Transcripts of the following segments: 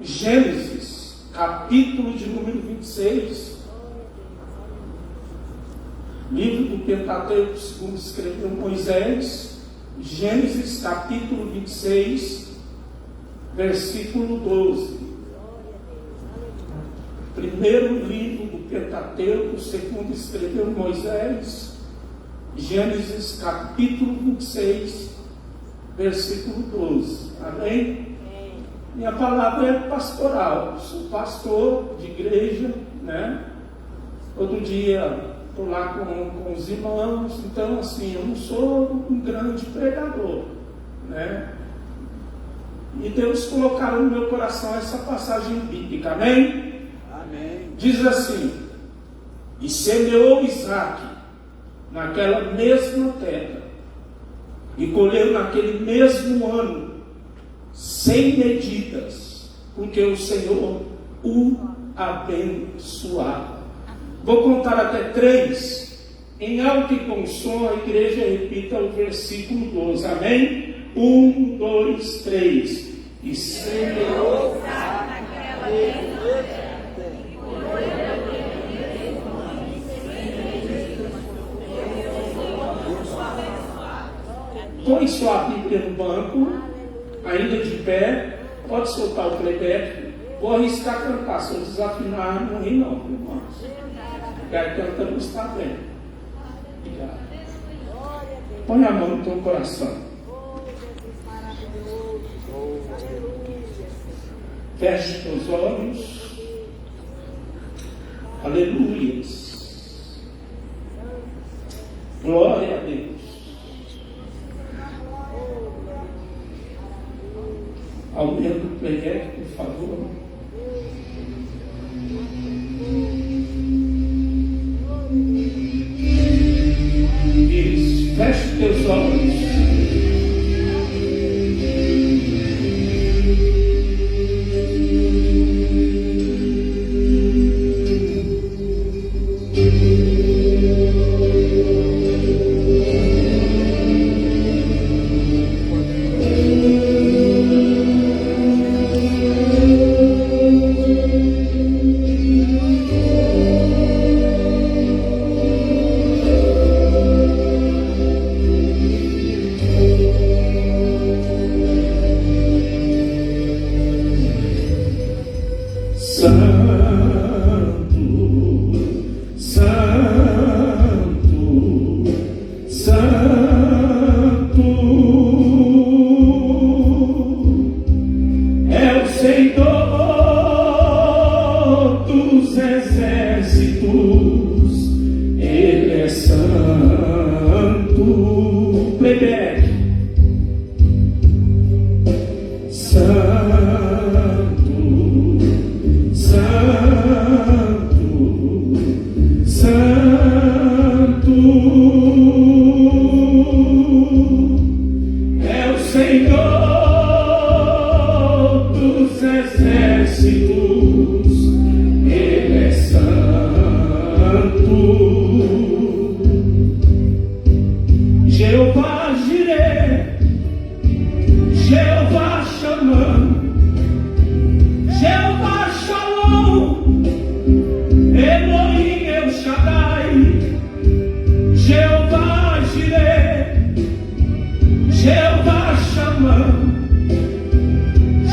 Gênesis, capítulo de número 26. Livro do Pentateuco, segundo escreveu Moisés. Gênesis, capítulo 26, versículo 12. Primeiro livro do Pentateuco, segundo escreveu Moisés. Gênesis, capítulo 26, versículo 12. Amém? Minha palavra é pastoral. Sou pastor de igreja, né? Todo dia estou lá com os irmãos. Então, assim, eu não sou um grande pregador, né? E Deus colocaram no meu coração essa passagem bíblica. Amém? Amém. Diz assim: e semeou Isaque naquela mesma terra, e colheu naquele mesmo ano, sem medidas, porque o Senhor o abençoava. Vou contar até 3. Em alto e com som, a igreja repita o versículo 12. Amém? 1, 2, 3. E semeou naquela mesma terra, e colheu põe sua Bíblia no banco, ainda de pé, pode soltar o playback. Vou arriscar cantar, se eu desafinar, não ri não, irmãos. Garganta não está bem. Obrigado. Põe a mão no teu coração. Feche teus olhos. Aleluias. Glória a Deus. Aumenta o playback, por favor. Isso. Feche teus olhos.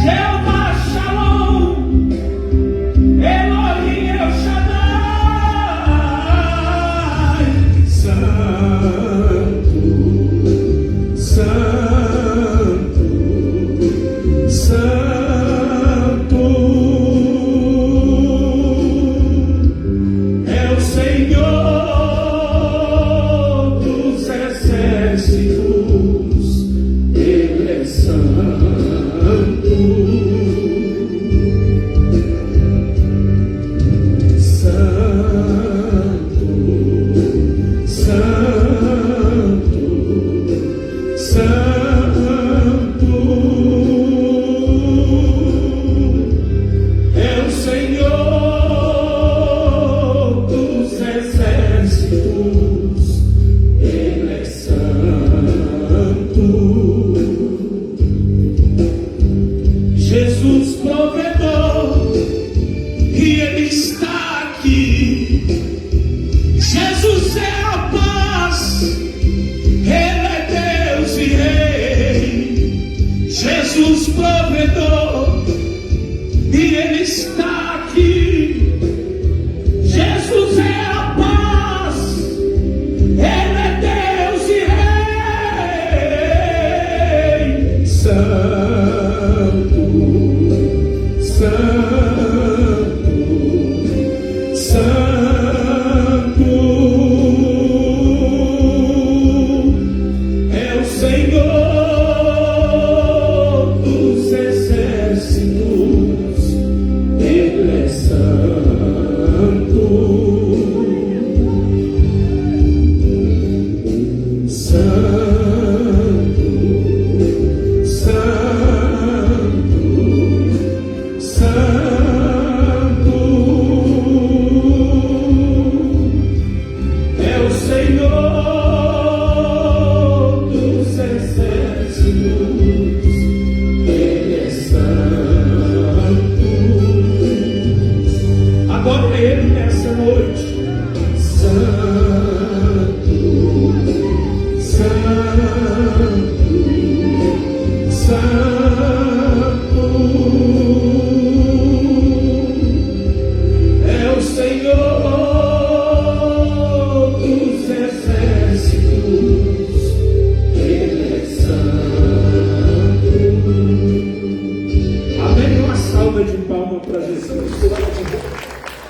Jeová Shalom,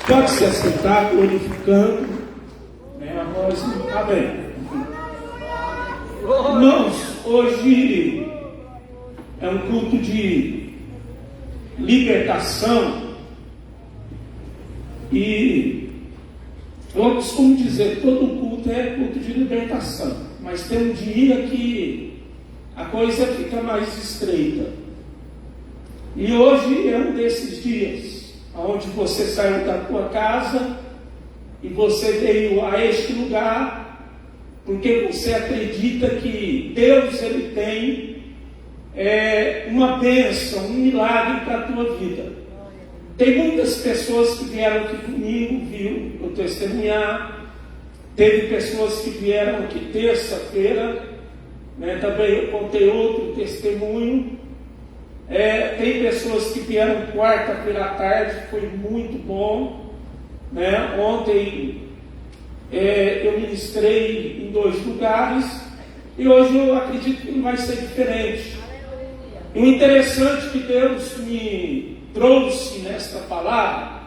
Pode se assentar, glorificando, a voz não está bem. Irmãos, hoje é um culto de libertação e eu costumo dizer, todo culto é culto de libertação, mas tem um dia que a coisa fica mais estreita. E hoje é um desses dias onde você saiu da tua casa e você veio a este lugar porque você acredita que Deus ele tem uma bênção, um milagre para a tua vida. Tem muitas pessoas que vieram aqui comigo, viu, eu testemunhar. Teve pessoas que vieram aqui terça-feira, também eu contei outro testemunho. Tem pessoas que vieram quarta-feira à tarde, foi muito bom. Ontem eu ministrei em 2 lugares e hoje eu acredito que não vai ser diferente. E o interessante que Deus me trouxe nesta palavra,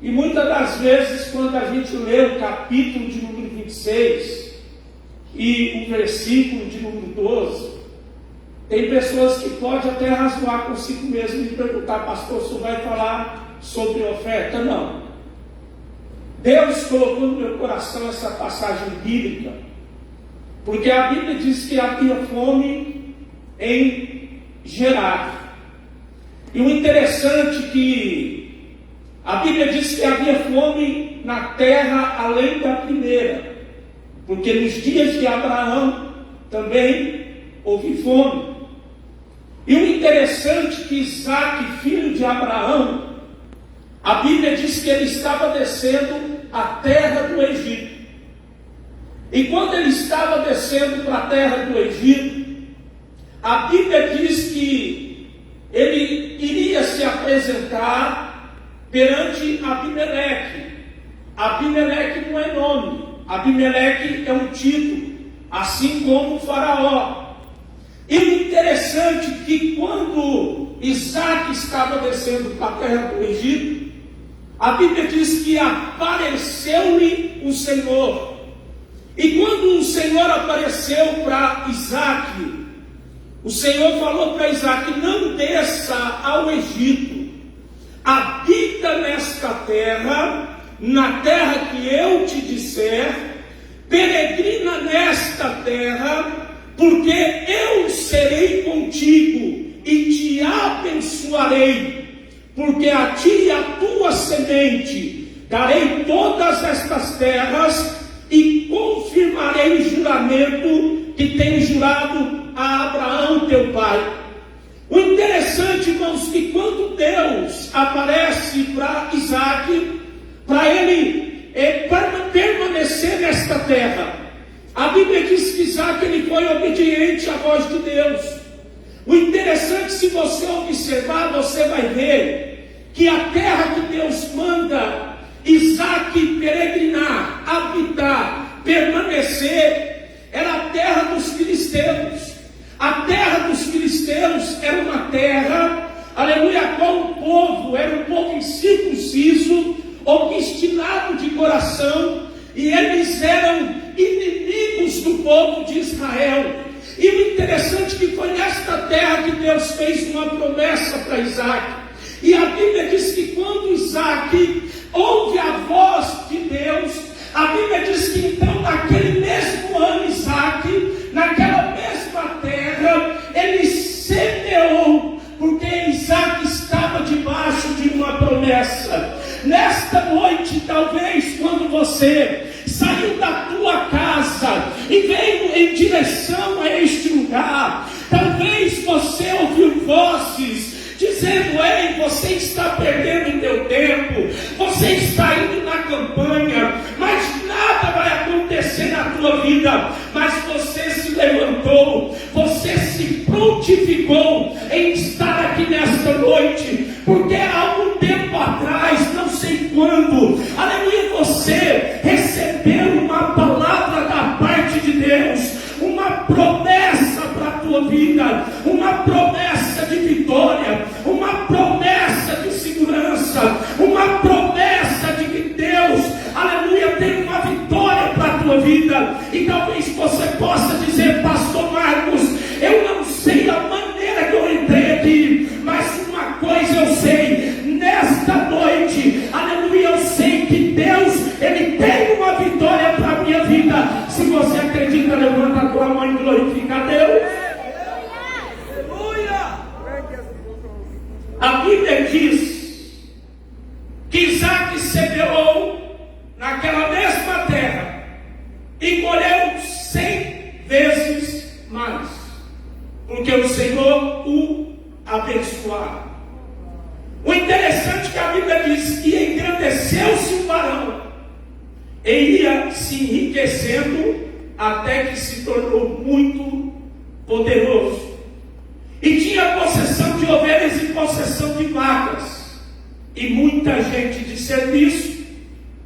e muitas das vezes quando a gente lê o capítulo de número 26 e o versículo de número 12, tem pessoas que podem até razoar consigo mesmo e perguntar: pastor, você vai falar sobre oferta? Não. Deus colocou no meu coração essa passagem bíblica, porque a Bíblia diz que havia fome em Gerar. E o interessante é que a Bíblia diz que havia fome na terra além da primeira, porque nos dias de Abraão também houve fome. E o interessante é que Isaac, filho de Abraão, a Bíblia diz que ele estava descendo a terra do Egito. E quando ele estava descendo para a terra do Egito, a Bíblia diz que ele iria se apresentar perante Abimeleque. Abimeleque não é nome, Abimeleque é um título, assim como o faraó. E o interessante é que quando Isaac estava descendo para a terra do Egito, a Bíblia diz que apareceu-lhe o Senhor. E quando o Senhor apareceu para Isaac, o Senhor falou para Isaac: não desça ao Egito, habita nesta terra, na terra que eu te disser, peregrina nesta terra, porque eu serei contigo e te abençoarei, porque a ti e a tua semente darei todas estas terras e confirmarei o juramento que tenho jurado a Abraão teu pai. O interessante, irmãos, que quando Deus aparece para Isaac, para ele permanecer nesta terra, a Bíblia diz que Isaac ele foi obediente à voz de Deus. O interessante, se você observar, você vai ver que a terra que Deus manda Isaac peregrinar, habitar, permanecer, era a terra dos filisteus. A terra dos filisteus era uma terra, aleluia, a qual o povo povo incircunciso, obstinado de coração, e eles eram inimigos do povo de Israel. E o interessante é que foi nesta terra que Deus fez uma promessa para Isaac. E a Bíblia diz que quando Isaac ouve a voz de Deus, a Bíblia diz que então naquele mesmo ano Isaac, naquela mesma terra, ele semeou, porque Isaac estava debaixo de uma promessa. Nesta noite, talvez quando você saiu da tua casa e veio em direção a este lugar, talvez você ouviu vozes dizendo: ei, você está perdendo o teu tempo, você está indo na campanha, mas nada vai acontecer na tua vida. Mas você se levantou, você se prontificou em estar aqui nesta noite, porque há algum tempo atrás, não sei quando, aleluia, você recebeu uma palavra da parte de Deus, uma promessa para a tua vida, uma promessa de vitória, uma promessa de segurança, uma promessa de que Deus, aleluia, tem uma vitória para a tua vida. E talvez você possa dizer: pastor Marcos, eu não sei a maneira que eu entrei aqui, mas uma coisa eu sei, nesta noite, aleluia, eu sei que Deus, Ele tem uma vitória para a minha vida. Se você acredita, levanta a tua mão e glorifica a Deus. A Bíblia diz que Isaac semeou naquela mesma terra e colheu 100 vezes mais, porque o Senhor o abençoava. O interessante é que a Bíblia diz que engrandeceu-se o varão e ia se enriquecendo até que se tornou muito poderoso. E tinha possessão de ovelhas e possessão de vacas, e muita gente de serviço,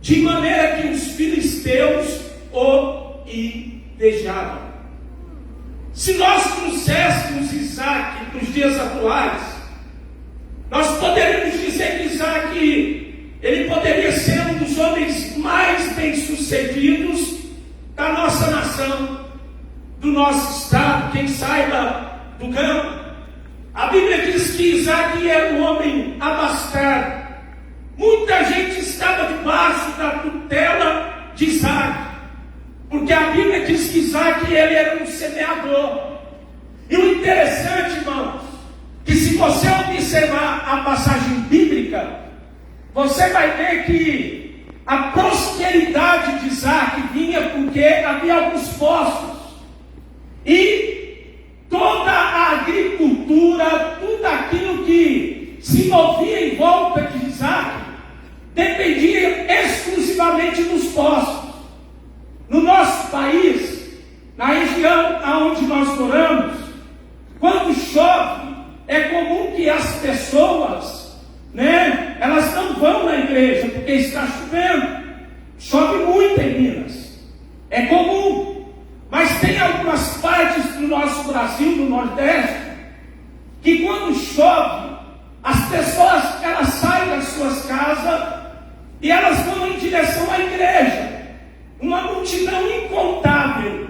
de maneira que os filisteus o invejavam. Se nós trouxéssemos Isaac para os dias atuais, nós poderíamos dizer que Isaac, ele poderia ser um dos homens mais bem-sucedidos da nossa nação, do nosso estado, quem saiba do campo. A Bíblia diz que Isaac era um homem abastado. Muita gente estava debaixo da tutela de Isaac, porque a Bíblia diz que Isaac, ele era um semeador. E o interessante, irmãos, que se você observar a passagem bíblica, você vai ver que a prosperidade de Isaac vinha porque havia alguns poços, e toda a agricultura, tudo aquilo que se movia em volta de Isaac, dependia exclusivamente dos poços. No nosso país, na região onde nós moramos, quando chove, é comum que as pessoas, elas não vão na igreja, porque está chovendo. Chove muito em Minas, é comum. Mas tem algumas partes do nosso Brasil, do Nordeste, que quando chove, as pessoas, elas saem das suas casas e elas vão em direção à igreja. Uma multidão incontável,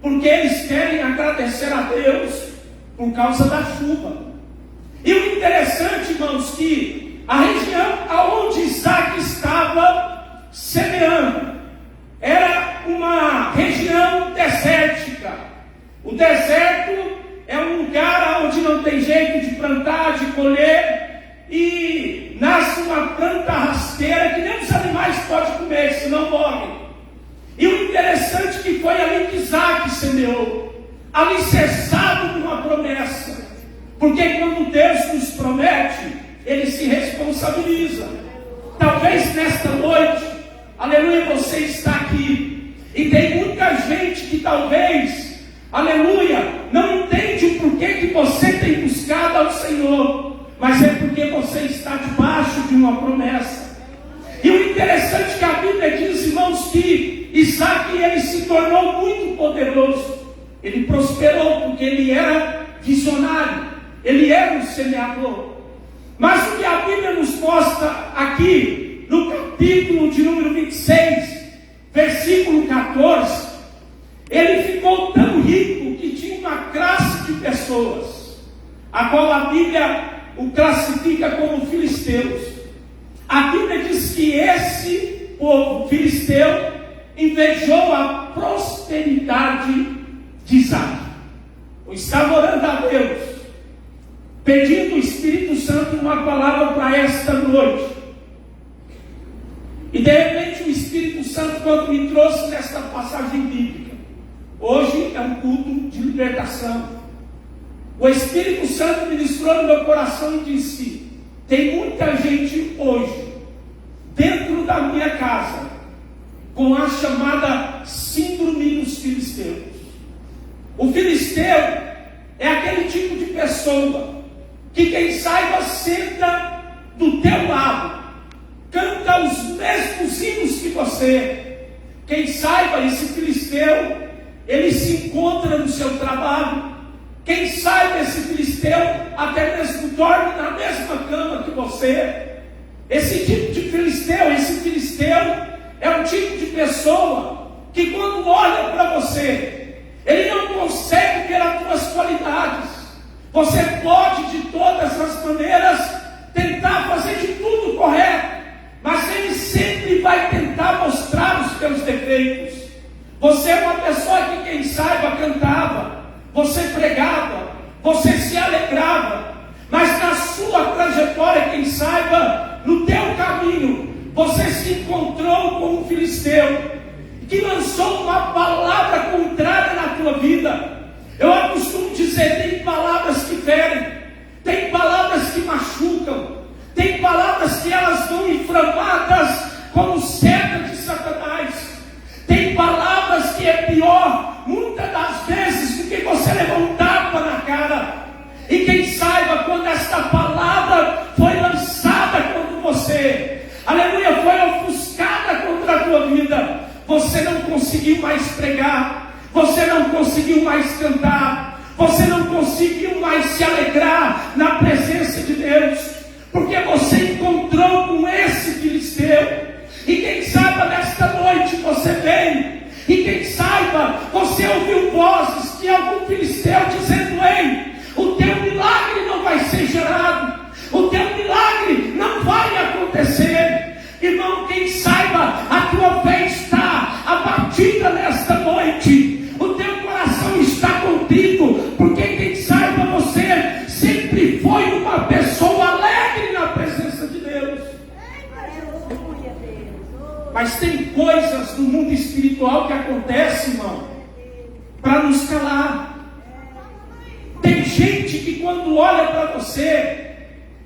porque eles querem agradecer a Deus por causa da chuva. E o interessante, irmãos, que a região aonde Isaac estava semeando era uma região desértica. O deserto é um lugar onde não tem jeito de plantar, de colher, e nasce uma planta rasteira que nem os animais podem comer, senão morrem. E o interessante é que foi ali que Isaac semeou, alicerçado numa promessa, porque quando Deus nos promete, Ele se responsabiliza. Talvez nesta noite, aleluia, você está aqui, e tem muita gente que talvez, aleluia, não entende o porquê que você tem buscado ao Senhor, mas é porque você está debaixo de uma promessa. E o interessante é que a Bíblia diz, irmãos, que Isaac, ele se tornou muito poderoso, ele prosperou porque ele era visionário, ele era um semeador. Mas o que a Bíblia nos resposta aqui no capítulo de número 26, versículo 14. Ele ficou tão rico que tinha uma classe de pessoas, a qual a Bíblia o classifica como filisteus. A Bíblia diz que esse povo filisteu invejou a prosperidade de Isaac. Eu estava orando a Deus, pedindo o Espírito Santo uma palavra para esta noite. E de repente o Espírito Santo, quando me trouxe nesta passagem bíblica, hoje é um culto de libertação, o Espírito Santo ministrou no meu coração e disse: tem muita gente hoje dentro da minha casa com a chamada síndrome dos filisteus. O filisteu é aquele tipo de pessoa que, quem saiba, senta do teu lado, canta os mesmos hinos que você. Quem saiba, esse filisteu, ele se encontra no seu trabalho. Quem saiba, esse filisteu até mesmo dorme na mesma cama que você. Esse tipo de filisteu, é um tipo de pessoa que, quando olha para você, ele não consegue ver as tuas qualidades. Você pode de todas as maneiras tentar fazer de tudo correto, mas ele sempre vai tentar mostrar os teus defeitos. Você é uma pessoa que, quem saiba, cantava, você pregava, você se alegrava, mas na sua trajetória, quem saiba, no teu caminho, você se encontrou com um filisteu que lançou uma palavra contrária na tua vida. Eu costumo dizer: tem palavras que ferem, tem palavras que machucam, tem palavras que elas vão inflamadas como seta de Satanás. Tem palavras que é pior, muitas das vezes, do que você levar um tapa na cara. E quem saiba, quando esta palavra foi lançada contra você, aleluia, foi ofuscada contra a tua vida, você não conseguiu mais pregar, você não conseguiu mais cantar, você não conseguiu mais se alegrar na presença de Deus, porque você encontrou com esse filisteu. E quem saiba, nesta noite você vem, e quem saiba, você ouviu vozes de algum filisteu dizendo: ei, o teu milagre não vai ser gerado, o teu milagre não vai acontecer. Irmão, quem saiba, a tua fé está abatida nesta noite, o teu coração está contrito, porque quem saiba, você sempre foi uma pessoa alegre na presença de Deus. Mas tem coisas no mundo espiritual que acontecem, irmão, para nos calar. Tem gente que, quando olha para você,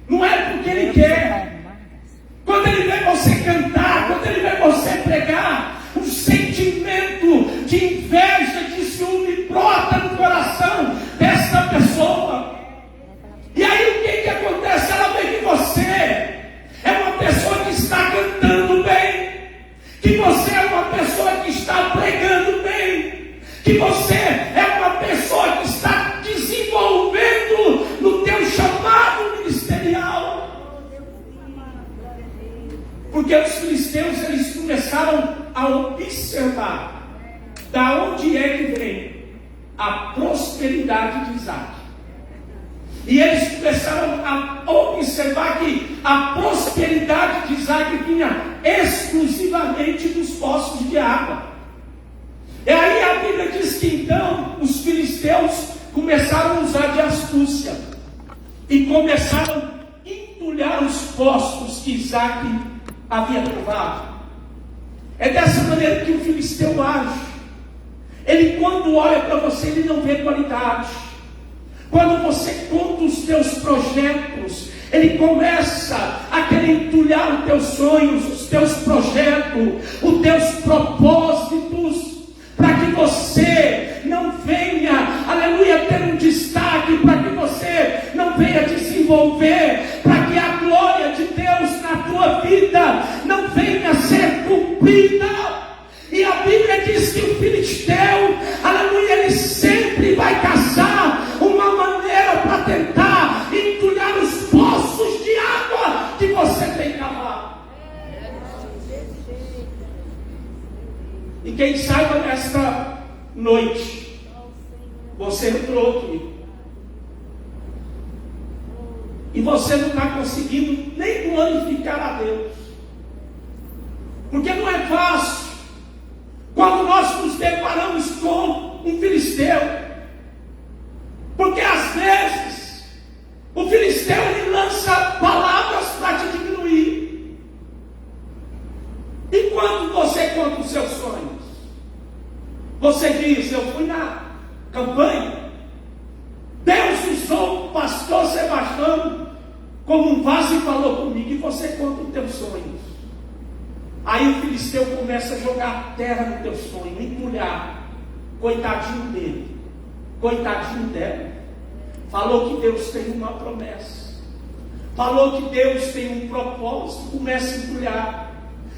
não é porque ele quer. Quando ele vê você cantar, quando ele vê você pregar, um sentimento de inveja, de ciúme brota no coração dessa pessoa. E aí o que acontece? Ela vê que você é uma pessoa que está cantando bem, que você é uma pessoa que está pregando bem, que você é uma pessoa que está desenvolvendo no teu chamado ministerial. Porque os filisteus, eles começaram a observar da onde é que vem a prosperidade de Isaac. E eles começaram a observar que a prosperidade de Isaac vinha exclusivamente dos poços de água. E aí a Bíblia diz que então os filisteus começaram a usar de astúcia e começaram a entulhar os poços que Isaac havia provado. É dessa maneira que o filisteu age. Ele, quando olha para você, ele não vê qualidade. Quando você conta os teus projetos, ele começa a querer entulhar os teus sonhos, os teus projetos, os teus propósitos, para que você não venha, aleluia, ter um destaque, para que você não venha desenvolver, para que a glória de Deus na tua vida não venha ser cumprida. E a Bíblia diz que o filisteu, aleluia, ele sempre vai caçar uma maneira para tentar entulhar os poços de água que você tem cavalo. E quem saiba nesta noite, você entrou aqui e você não está conseguindo nem glorificar a Deus, porque não é fácil quando nós nos deparamos com um filisteu, porque às vezes o filisteu ele lança palavras para te diminuir. E quando você conta os seus sonhos, você diz: eu fui na campanha, Deus usou o pastor Sebastião como um vaso e falou comigo, e você conta os teus sonhos. Aí o filisteu começa a jogar terra no teu sonho, entulhar. Coitadinho dele, coitadinho dela. Falou que Deus tem uma promessa, falou que Deus tem um propósito, começa a entulhar.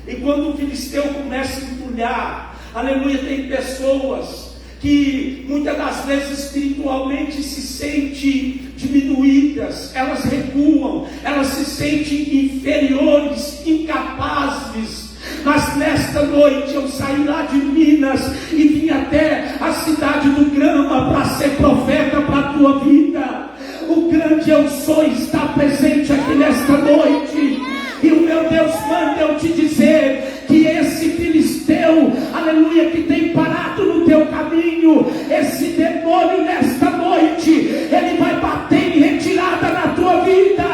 E quando o filisteu começa a entulhar, aleluia, tem pessoas que muitas das vezes espiritualmente se sentem diminuídas, elas recuam, elas se sentem inferiores, incapazes. Mas nesta noite eu saí lá de Minas e vim até a cidade do Grama para ser profeta para a tua vida. O grande eu sou está presente aqui nesta noite. E o meu Deus manda eu te dizer que esse filisteu, aleluia, que tem parado no teu caminho, esse demônio nesta noite, ele vai bater em retirada na tua vida.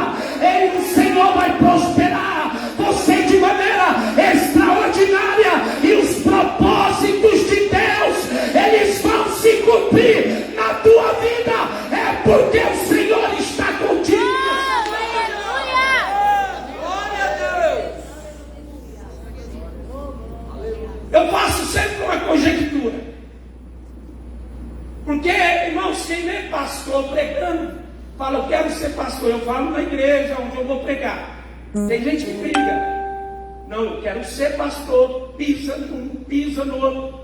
E o Senhor vai prosperar você de maneira extraordinária. E os propósitos de Deus, eles vão se cumprir na tua vida. É porque o Senhor está contigo. Eu faço sempre uma conjectura, porque, irmãos, quem vê pastor pregando, fala: eu quero ser pastor. Eu falo na igreja onde eu vou pregar. Tem gente que briga: não, eu quero ser pastor, pisa num, pisa no outro.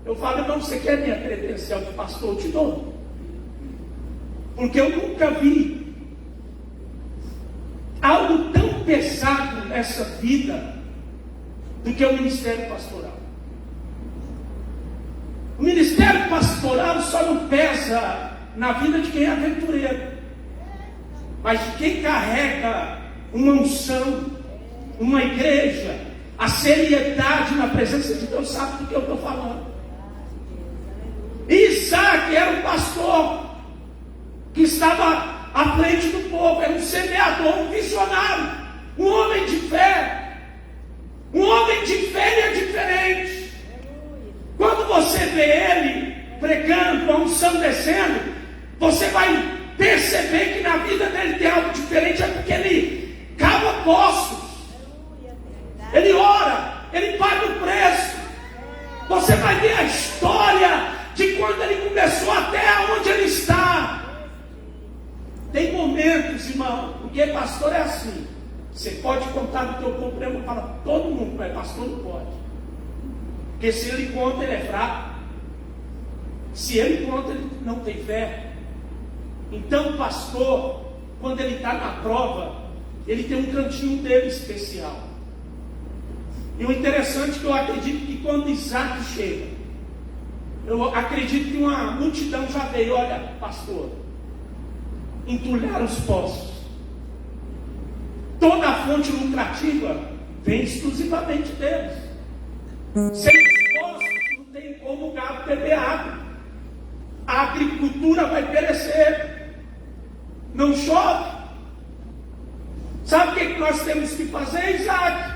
Eu falo: irmão, você quer minha credencial de pastor? Eu te dou. Porque eu nunca vi algo tão pesado nessa vida do que o ministério pastoral. O ministério pastoral só não pesa na vida de quem é aventureiro, mas de quem carrega uma unção, uma igreja, a seriedade na presença de Deus, sabe do que eu estou falando. Isaac era um pastor que estava à frente do povo, era um semeador, um visionário, um homem de fé. Um homem de fé é diferente. Quando você vê ele pregando, a unção descendo, você vai perceber que na vida dele tem algo diferente. É porque ele cava poços, ele ora, ele paga o preço. Você vai ver a história de quando ele começou até onde ele está. Tem momentos, irmão, porque pastor é assim. Você pode contar do teu problema para todo mundo, mas pastor não pode. Porque se ele conta, ele é fraco. Se ele conta, ele não tem fé. Então o pastor, quando ele está na prova, ele tem um cantinho dele especial. E o interessante é que eu acredito que quando Isaac chega, eu acredito que uma multidão já veio: olha, pastor, entulhar os poços. Toda a fonte lucrativa vem exclusivamente deles. Sem os poços não tem como o gado beber água. A agricultura vai perecer. Não chove. Sabe o que nós temos que fazer, Isaac?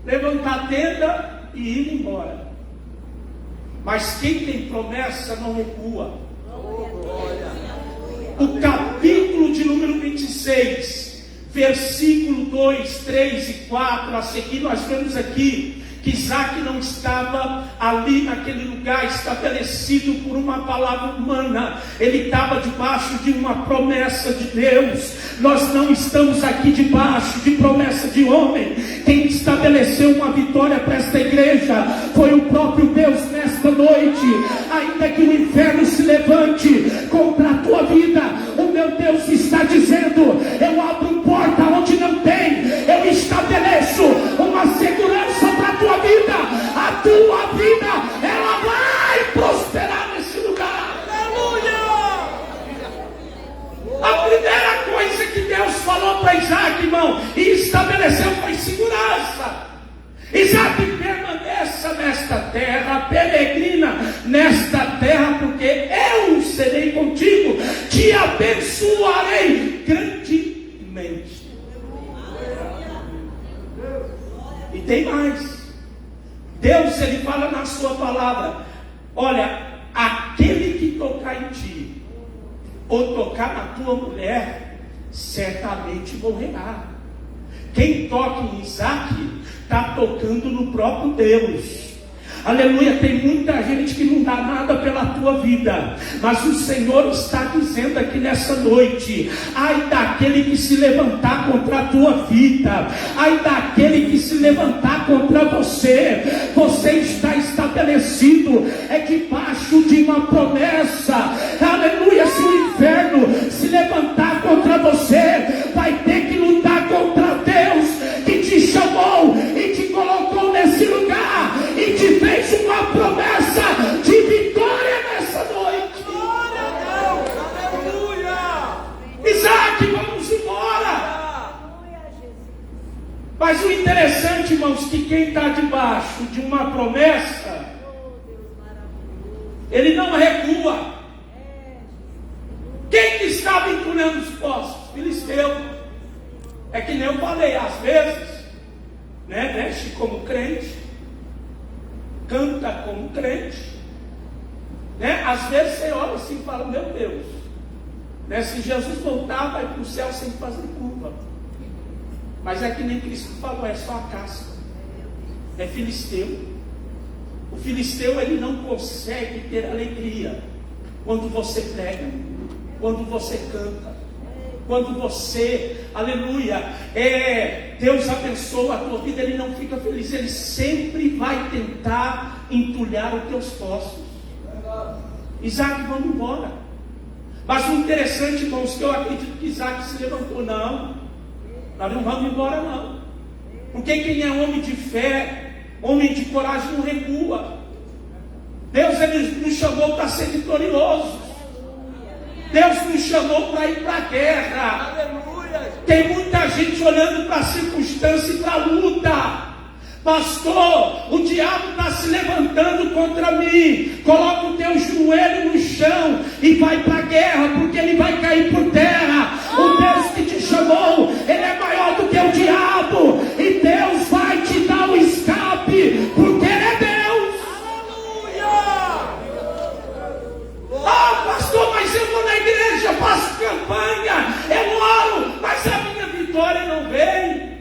Levantar a tenda e ir embora. Mas quem tem promessa não recua. O capítulo de número 26, versículo 2, 3 e 4, a seguir nós vemos aqui que Isaac não estava ali naquele lugar estabelecido por uma palavra humana, ele estava debaixo de uma promessa de Deus. Nós não estamos aqui debaixo de promessa de homem. Quem estabeleceu uma vitória para esta igreja foi o próprio Deus nesta noite. Ainda que o inferno se levante contra a tua vida, o meu Deus está dizendo: eu abro porta onde não tem. estabeleceu foi segurança. Isaac, permaneça nesta terra, peregrina nesta terra, porque eu serei contigo, te abençoarei grandemente. E tem mais. Deus, ele fala na sua palavra: olha, aquele que tocar em ti, ou tocar na tua mulher, certamente morrerá. Quem toca em Isaac, está tocando no próprio Deus. Aleluia. Tem muita gente que não dá nada pela tua vida, mas o Senhor está dizendo aqui nessa noite: ai daquele que se levantar contra a tua vida, ai daquele que se levantar contra você. Você está estabelecido debaixo de uma promessa. Aleluia. Se o inferno se levantar contra você, vai ter que lutar contra Deus que te chamou e te colocou nesse lugar e te fez uma promessa de vitória nessa noite. Glória a Deus, aleluia. Isaac, vamos embora. Mas o interessante, irmãos, que quem está debaixo de uma promessa, ele não recua. Quem que estava entulhando os poços? Filisteu. É que nem eu falei, às vezes, né, veste como crente, canta como crente, né? Às vezes você olha assim e fala: meu Deus, né, se Jesus voltar, vai para o céu sem fazer curva. Mas é que nem Cristo falou, é só a casca, é filisteu. O filisteu, ele não consegue ter alegria quando você prega, quando você canta, quando você, aleluia, Deus abençoa a tua vida. Ele não fica feliz, ele sempre vai tentar entulhar os teus poços. Isaac, vamos embora. Mas o interessante, irmãos, que eu acredito que Isaac se levantou: não, nós não vamos embora não, porque quem é homem de fé, homem de coragem, não recua. Deus, ele nos chamou para ser vitorioso. Deus nos chamou para ir para a guerra. Aleluia. Tem muita gente olhando para a circunstância e para a luta. Pastor, o diabo está se levantando contra mim. Coloca o teu joelho no chão e vai para a guerra, porque ele vai cair por terra. O Deus que te chamou, ele é maior do que o diabo, e Deus vai te dar o escape, porque ele é Deus. Ah, pastor, mas eu vou na igreja, faço campanha, eu oro, mas a minha vitória não vem.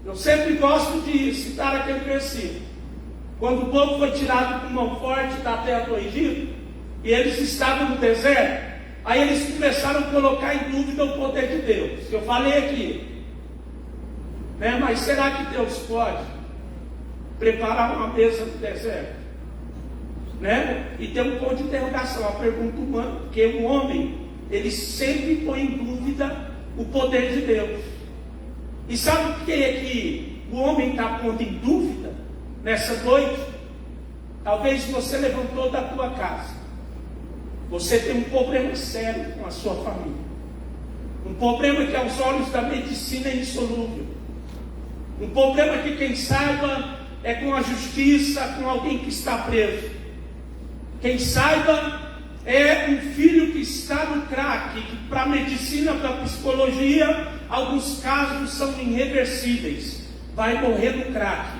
Eu sempre gosto de citar aquele versículo: quando o povo foi tirado com mão forte da terra do Egito, e eles estavam no deserto, aí eles começaram a colocar em dúvida o poder de Deus. Eu falei aqui, né? Mas será que Deus pode preparar uma mesa no deserto? Né? E tem um ponto de interrogação, a pergunta humana, porque o homem, ele sempre põe em dúvida o poder de Deus. E sabe por que é que o homem está pondo em dúvida nessa noite? Talvez você levantou da tua casa, você tem um problema sério com a sua família, um problema que aos olhos da medicina é insolúvel, um problema que, quem saiba, é com a justiça, com alguém que está preso. Quem saiba, é um filho que está no crack, que para a medicina, para a psicologia, alguns casos são irreversíveis, vai morrer no crack.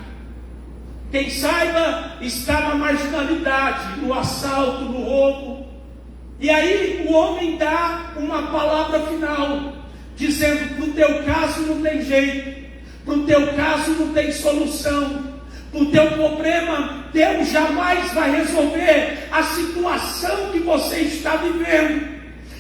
Quem saiba, está na marginalidade, no assalto, no roubo. E aí o homem dá uma palavra final, dizendo: para o teu caso não tem jeito, para o teu caso não tem solução, para o teu problema Deus jamais vai resolver a situação que você está vivendo,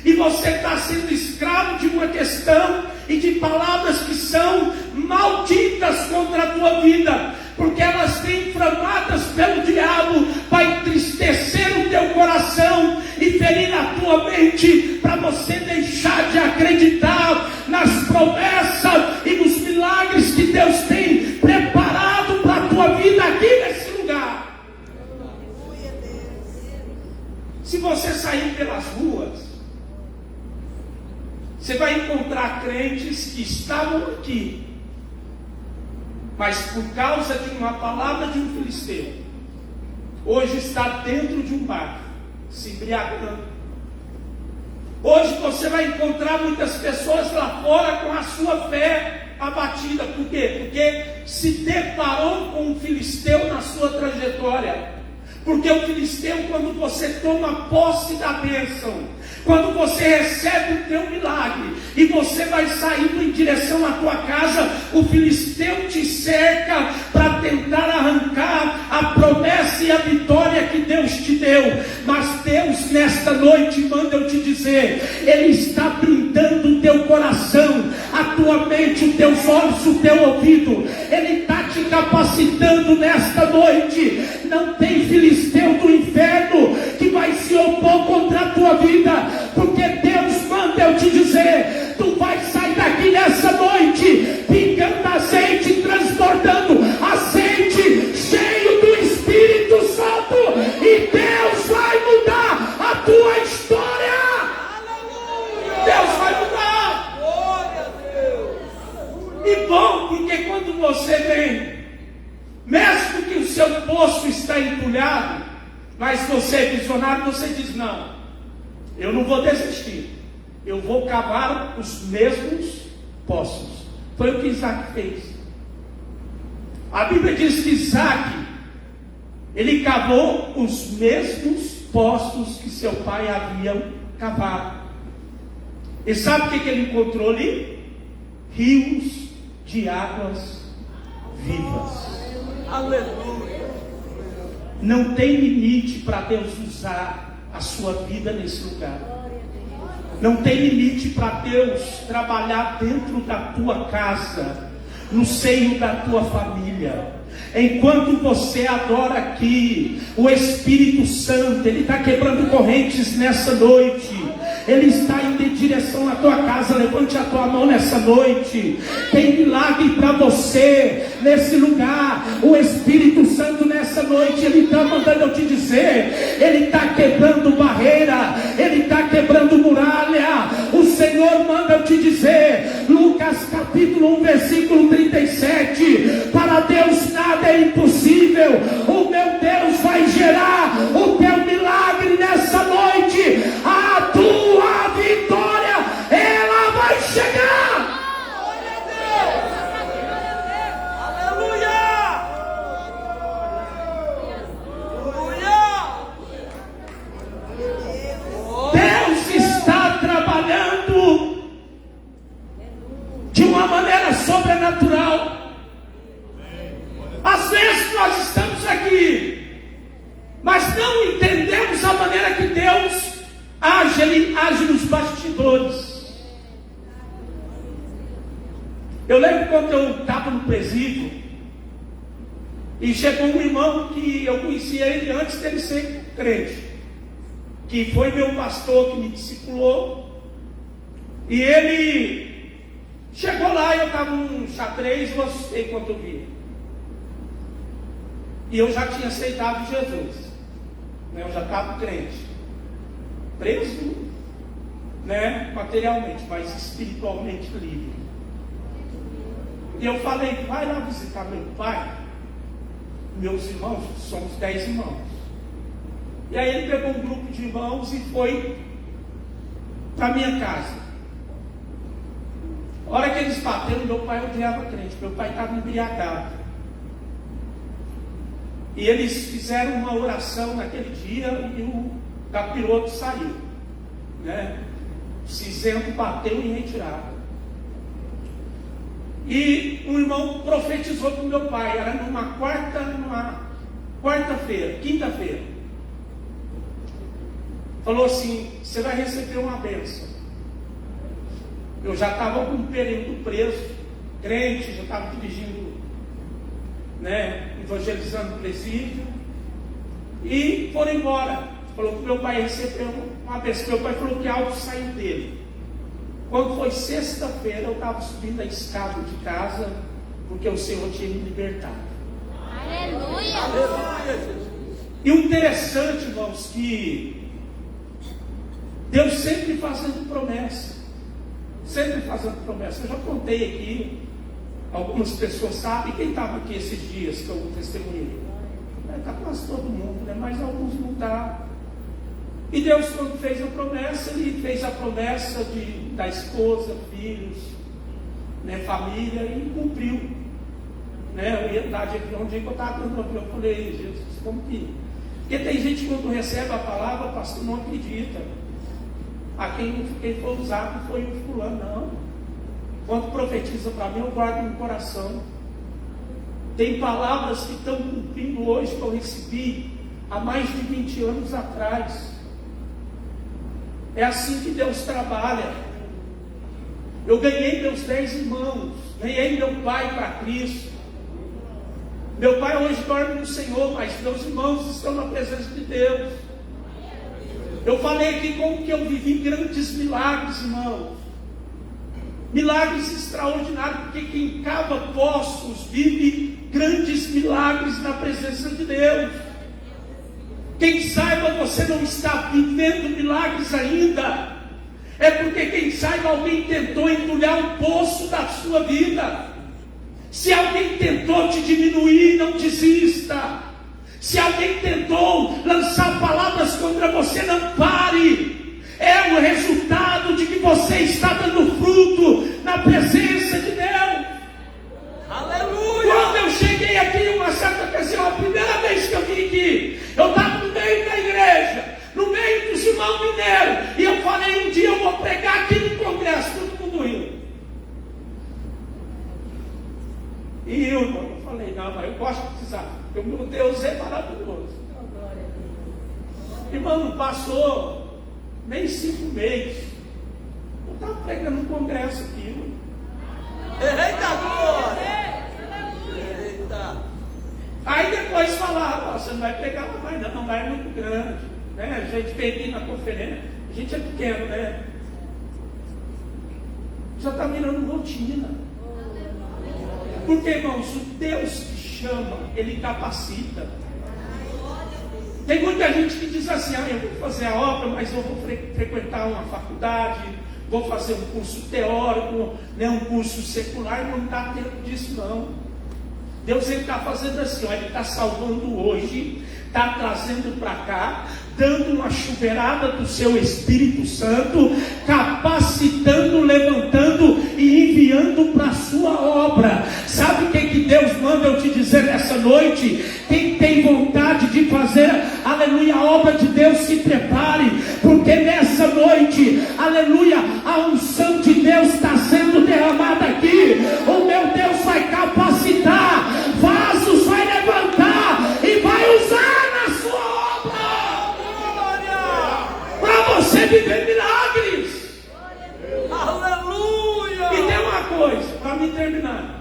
e você está sendo escravo de uma questão e de palavras que são malditas contra a tua vida, porque elas têm inflamadas pelo diabo para entristecer o teu coração e ferir a tua mente, para você deixar de acreditar nas promessas e nos milagres que Deus tem preparado para a tua vida aqui nesse lugar. Se você sair pelas ruas, você vai encontrar crentes que estavam aqui, mas por causa de uma palavra de um filisteu, hoje está dentro de um bar, se embriagando. Hoje você vai encontrar muitas pessoas lá fora com a sua fé abatida. Por quê? Porque se deparou com um filisteu na sua trajetória. Porque o filisteu, quando você toma posse da bênção, quando você recebe o teu milagre e você vai saindo em direção à tua casa, o filisteu te cerca para tentar arrancar a promessa e a vitória que Deus te deu. Mas Deus nesta noite manda eu te dizer, Ele está blindando o teu coração, a tua mente, os teus olhos, o teu ouvido. Ele está te capacitando nesta noite. Não tem filisteu do inferno que vai se opor contra a tua vida, porque Deus manda eu te dizer, tu vai sair daqui nessa noite pingando azeite, transbordando azeite, cheio do Espírito Santo, e Deus vai mudar a tua história. Aleluia! Deus vai mudar. Glória a Deus. E bom, porque quando você vem, mesmo que o seu poço está entulhado, mas você é visionário, você diz, não, eu não vou desistir, eu vou cavar os mesmos poços. Foi o que Isaac fez. A Bíblia diz que Isaac, ele cavou os mesmos poços que seu pai havia cavado. E sabe o que ele encontrou ali? Rios de águas vivas. Aleluia. Não tem limite para Deus usar a sua vida nesse lugar. Não tem limite para Deus trabalhar dentro da tua casa, no seio da tua família. Enquanto você adora aqui, o Espírito Santo, Ele está quebrando correntes nessa noite. Ele está indo em direção à tua casa. Levante a tua mão nessa noite. Tem milagre para você nesse lugar. O Espírito Santo nessa noite, Ele está mandando eu te dizer, Ele está quebrando barreira, Ele está quebrando muralha. O Senhor manda eu te dizer, Lucas capítulo 1 versículo 37, para Deus nada é impossível. O meu Deus vai gerar o teu milagre nessa noite. A tua vitória, ela vai chegar. Glória a Deus. Aleluia. Aleluia. Deus está trabalhando de uma maneira sobrenatural. Às vezes nós estamos aqui, mas não entendemos a maneira que Deus age. Ele age nos bastidores. Eu lembro quando eu estava no presídio e chegou um irmão que eu conhecia ele antes dele ser crente, que foi meu pastor, que me discipulou. E ele chegou lá e eu estava num xadrez, eu assustei quando eu vi. E eu já tinha aceitado Jesus, né? Eu já estava crente, preso, né? Materialmente, mas espiritualmente livre. E eu falei, vai lá visitar meu pai, meus irmãos, somos 10 irmãos. E aí ele pegou um grupo de irmãos e foi para minha casa. A hora que eles bateram, meu pai odiava crente, meu pai estava embriagado. E eles fizeram uma oração naquele dia e o capiroto saiu, né? O cinzento bateu em retirada. E um irmão profetizou para o meu pai, era numa quarta-feira, quinta-feira. Falou assim, você vai receber uma bênção. Eu já estava com um período preso, crente, já estava dirigindo, né, evangelizando o presídio, e foram embora. Falou que meu pai recebeu uma bênção. Meu pai falou que algo saiu dele. Quando foi sexta-feira, eu estava subindo a escada de casa, porque o Senhor tinha me libertado. Aleluia! E o interessante, irmãos, que Deus sempre fazendo promessa. Sempre fazendo promessa. Eu já contei aqui, Algumas pessoas sabem, quem estava aqui esses dias que eu testemunhei? Está quase todo mundo, né? Mas alguns não estão. E Deus, quando fez a promessa, Ele fez a promessa da esposa, filhos, né, família, e cumpriu. Né? Eu ia dar de aqui onde eu estava dando, eu falei, Jesus, como que? Porque tem gente que quando recebe a palavra, pastor, não acredita. A quem foi usado foi o fulano, não. Quando profetiza para mim, eu guardo no coração. Tem palavras que estão cumprindo hoje, que eu recebi há mais de 20 anos atrás. É assim que Deus trabalha. Eu ganhei meus 10 irmãos, ganhei meu pai para Cristo. Meu pai hoje dorme no Senhor, mas meus irmãos estão na presença de Deus. Eu falei aqui como que eu vivi grandes milagres, irmãos. Milagres extraordinários, porque quem cava poços vive grandes milagres na presença de Deus. Quem saiba você não está vivendo milagres ainda, é porque quem saiba alguém tentou entulhar um poço da sua vida. Se alguém tentou te diminuir, não desista. Se alguém tentou lançar palavras contra você, não pare. É o resultado de que você está dando fruto na presença de Deus. Aleluia! Quando eu cheguei aqui, uma certa ocasião, a primeira vez que eu vim aqui, eu estava no meio da igreja, no meio dos irmãos mineiros, e eu falei, um dia eu vou pregar aqui no congresso, todo mundo riu. E eu falei, não, mas eu gosto de desafio, porque o meu Deus é maravilhoso. Irmão, não passou nem 5 meses, eu estava pregando no congresso aqui, mano. Eita glória! Eita! Aí depois falaram, você não vai pregar lá mais não, lá é muito grande, né? A gente veio aqui na conferência, a gente é pequeno, né? Já está virando rotina. Porque, irmãos, o Deus que chama, Ele capacita. Tem muita gente que diz assim, eu vou fazer a obra, mas eu vou frequentar uma faculdade, vou fazer um curso teórico, né, um curso secular, e não está tempo disso não. Deus está fazendo assim, Ele está salvando hoje, está trazendo para cá, dando uma chuveirada do seu Espírito Santo, capacitando, levantando e enviando para a sua obra. Sabe o que Deus manda eu te dizer nessa noite? Quem tem vontade de fazer, aleluia, a obra de Deus, se prepare, porque nessa noite, aleluia, a unção de Deus está sendo derramada aqui. O meu Deus vai capacitar, vasos vai levantar e vai usar na sua obra, para você viver milagres. Aleluia! E tem uma coisa, para me terminar.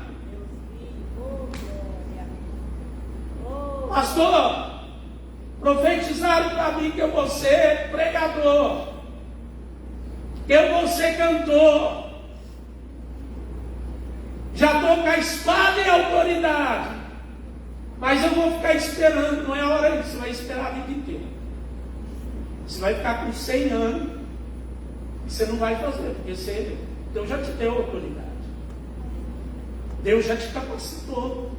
Pastor, profetizaram para mim que eu vou ser pregador, que eu vou ser cantor. Já estou com a espada e a autoridade, mas eu vou ficar esperando, não é hora disso, você vai esperar a vida inteira. Você vai ficar com 100 anos e você não vai fazer, porque Deus já te deu autoridade, Deus já te capacitou.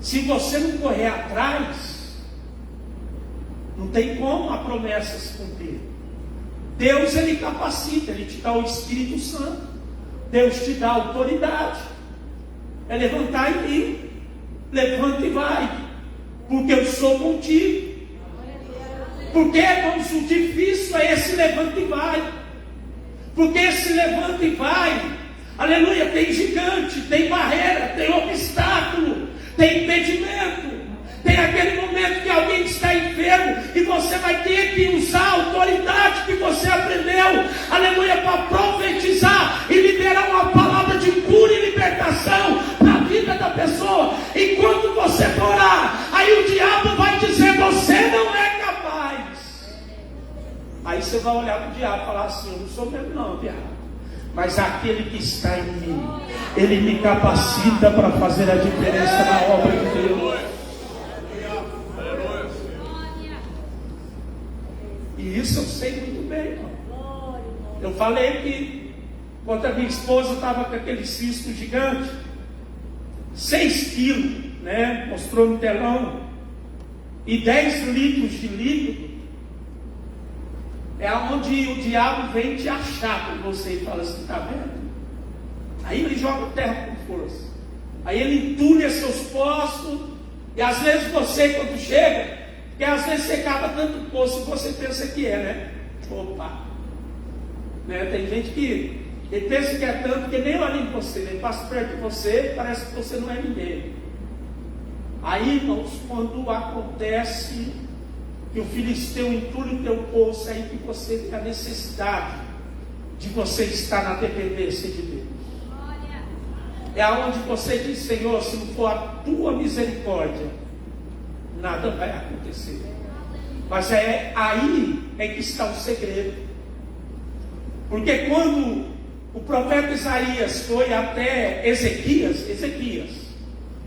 Se você não correr atrás, não tem como a promessa se cumprir. Deus, Ele capacita, Ele te dá o Espírito Santo, Deus te dá autoridade. É levantar em mim, levanta e vai, porque eu sou contigo. Porque, irmãos, o difícil é esse levanta e vai, porque esse levanta e vai, aleluia, tem gigante, tem barreira, tem obstáculo, tem impedimento, tem aquele momento que alguém está enfermo e você vai ter que usar a autoridade que você aprendeu, aleluia, para profetizar e liberar uma palavra de cura e libertação para a vida da pessoa. E quando você for orar, aí o diabo vai dizer, você não é capaz. Aí você vai olhar para o diabo e falar assim, eu não sou mesmo não, diabo, mas aquele que está em mim, Ele me capacita para fazer a diferença na obra de Deus. E isso eu sei muito bem, irmão. Eu falei que quando a minha esposa estava com aquele cisto gigante, 6 quilos, né? Mostrou no telão, e 10 litros de líquido, é onde o diabo vem te achar com você e fala assim, tá vendo? Aí ele joga terra com força, aí ele entulha seus poços, e às vezes você, quando chega, porque às vezes você cava tanto poço e você pensa que é, né? Opa! Né? Tem gente que ele pensa que é tanto que nem olha em você, ele passa perto de você, parece que você não é ninguém. Aí, irmãos, quando acontece que o filisteu entulha o teu poço, é aí que você tem a necessidade de você estar na dependência de Deus. É aonde você diz, Senhor, se não for a tua misericórdia, nada vai acontecer. Mas é aí que está o segredo. Porque quando o profeta Isaías foi até Ezequias,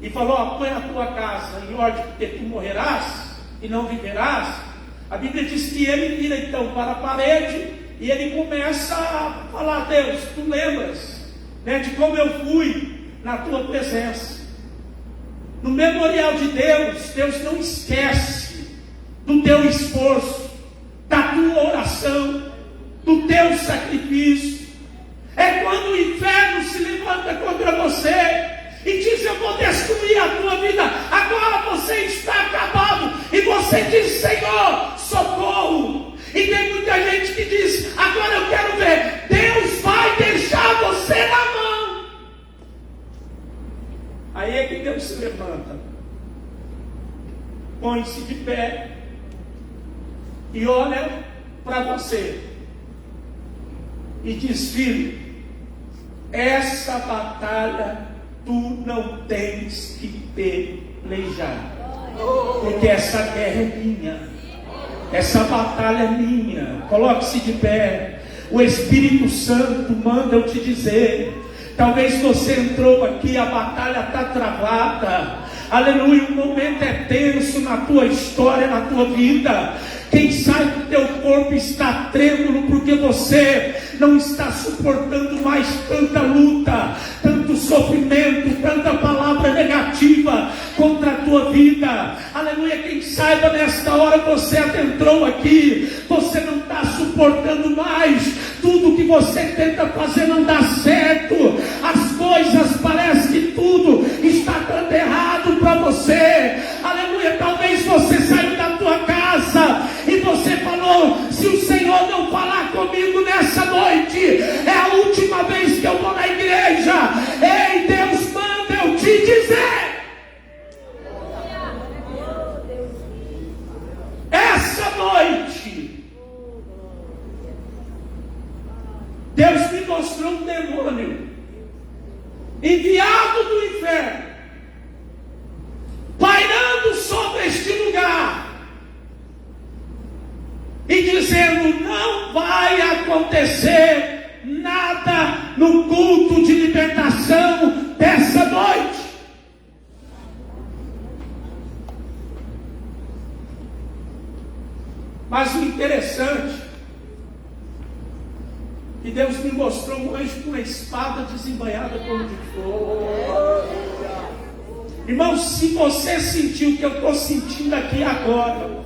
e falou, põe a tua casa em ordem, porque tu morrerás e não viverás, a Bíblia diz que ele vira então para a parede, e ele começa a falar, Deus, tu lembras, né, de como eu fui na tua presença. No memorial de Deus, Deus não esquece do teu esforço, da tua oração, do teu sacrifício. É quando o inferno se levanta contra você e diz, eu vou destruir a tua vida, agora você está acabado, e você diz, Senhor, socorro. E tem muita gente que diz, agora eu quero ver, Deus vai deixar você na mão. Aí é que Deus se levanta, põe-se de pé e olha para você e diz, filho, essa batalha tu não tens que pelejar, porque essa guerra é minha, essa batalha é minha. Coloque-se de pé. O Espírito Santo manda eu te dizer, talvez você entrou aqui, a batalha está travada, aleluia, o momento é tenso na tua história, na tua vida. Quem sabe o teu corpo está trêmulo, porque você não está suportando mais tanta luta, tanto sofrimento, tanta palavra negativa contra a tua vida. Aleluia, quem saiba nesta hora você adentrou aqui, você não está suportando mais, tudo que você tenta fazer não dá certo, as coisas parece que tudo está dando errado para você. Aleluia, talvez você saiu da tua casa e você falou, se o Senhor não falar comigo nessa noite, é a última vez que eu vou na igreja. Ei, Deus manda eu te dizer, essa noite Deus me mostrou um demônio enviado do inferno, pairando sobre este lugar e dizendo, não vai acontecer nada no culto de libertação dessa noite. Mas o interessante que Deus me mostrou um anjo com uma espada desembainhada como de fogo. Irmão, se você sentiu o que eu estou sentindo aqui agora,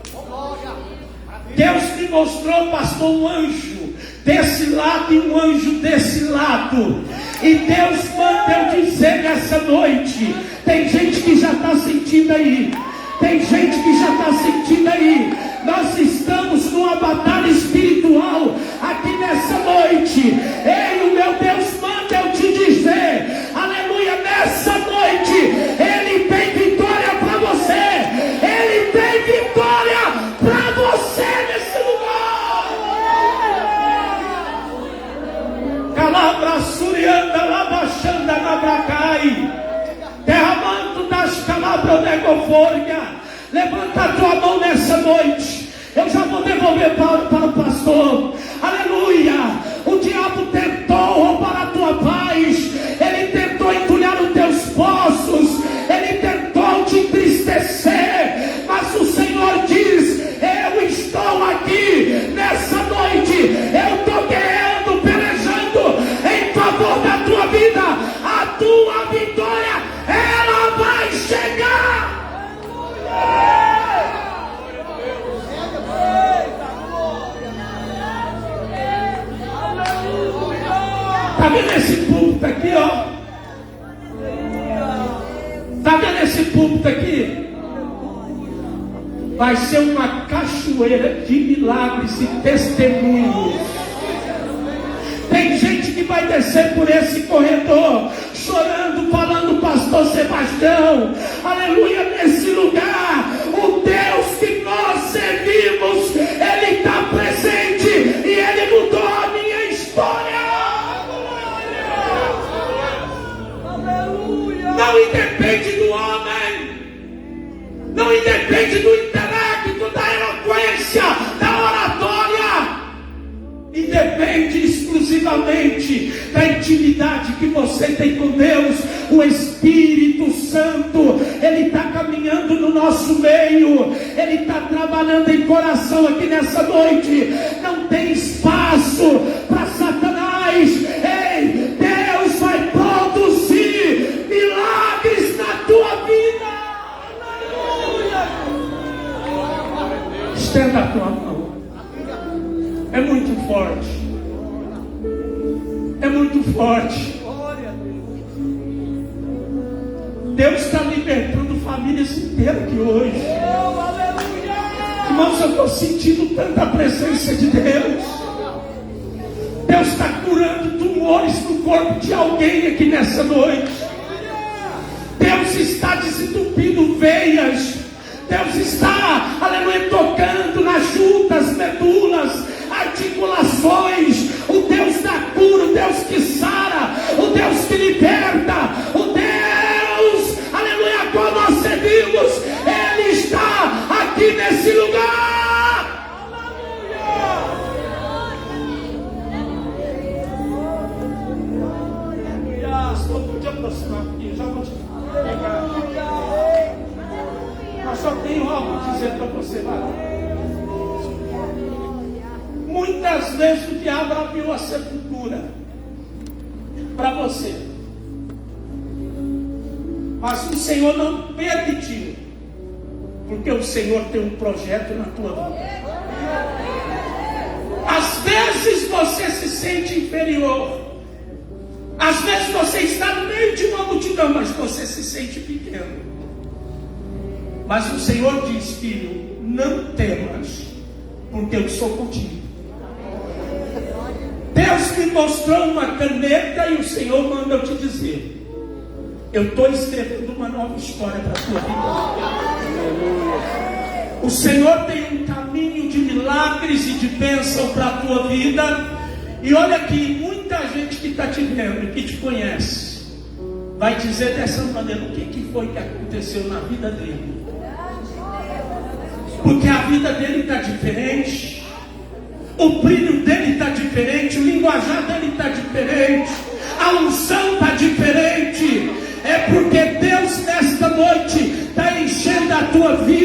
Deus me mostrou, pastor, um anjo desse lado e um anjo desse lado. E Deus manda eu dizer nessa noite, tem gente que já está sentindo aí, tem gente que já está sentindo aí. Nós estamos numa batalha espiritual aqui nessa noite. Ei, o meu Deus manda eu te dizer, aleluia, nessa noite Ele tem vitória para você. Ele tem vitória para você nesse lugar. Calabra surianda labachanda nabracai, derramando das calabras negofôria. Levanta a tua mão nessa noite. Eu já vou devolver para o pastor. Aleluia. O diabo tentou roubar a tua paz, ele tentou entulhar os teus poços, ele tentou te entristecer, mas o Senhor diz, eu estou aqui nessa noite, eu estou guerreando, pelejando em favor da tua vida. A tua vitória, ela vendo esse púlpito aqui, ó? Tá vendo esse púlpito aqui? Vai ser uma cachoeira de milagres e testemunhos. Tem gente que vai descer por esse corredor, chorando, falando, pastor Sebastião, aleluia, nesse lugar, o Deus que nós servimos, Ele está presente e Ele mudou a minha história. Aleluia. Não independe do homem, não independe do intelecto, da eloquência, da oratória, independe exclusivamente da intimidade que você tem com Deus. O Espírito Santo, Ele está caminhando no nosso meio, Ele está trabalhando em coração aqui nessa noite. Não tem espaço para Satanás. Ei, Deus vai produzir milagres na tua vida. Estenda a tua mão. É muito forte. É muito forte. Deus está libertando famílias inteiras aqui hoje. Irmãos, eu estou sentindo tanta presença de Deus. Deus está curando tumores no corpo de alguém aqui nessa noite. Deus está desentupindo veias. Deus está, aleluia, tocando nas juntas, medulas, articulações. O Deus da cura, o Deus que sara, o Deus que liberta, o Deus, aleluia, a qual nós servimos, Ele está aqui nesse lugar. Aleluia. Estou te aproximar aqui, já vou te pegar. Mas só tenho algo a dizer para você, vai. Muitas vezes o diabo abriu a sepultura para você, mas o Senhor não permitiu, porque o Senhor tem um projeto na tua vida. Às vezes você se sente inferior, às vezes você está no meio de uma multidão, mas você se sente pequeno. Mas o Senhor diz, filho, não temas, porque eu sou contigo. Deus me mostrou uma caneta e o Senhor manda eu te dizer: eu estou escrevendo uma nova história para a tua vida. O Senhor tem um caminho de milagres e de bênção para a tua vida. E olha aqui, muita gente que está te vendo e que te conhece vai dizer dessa maneira: o que foi que aconteceu na vida dele? Porque a vida dele está diferente, o brilho dele está diferente, o linguajar dele está diferente, a unção está diferente. É porque Deus nesta noite está enchendo a tua vida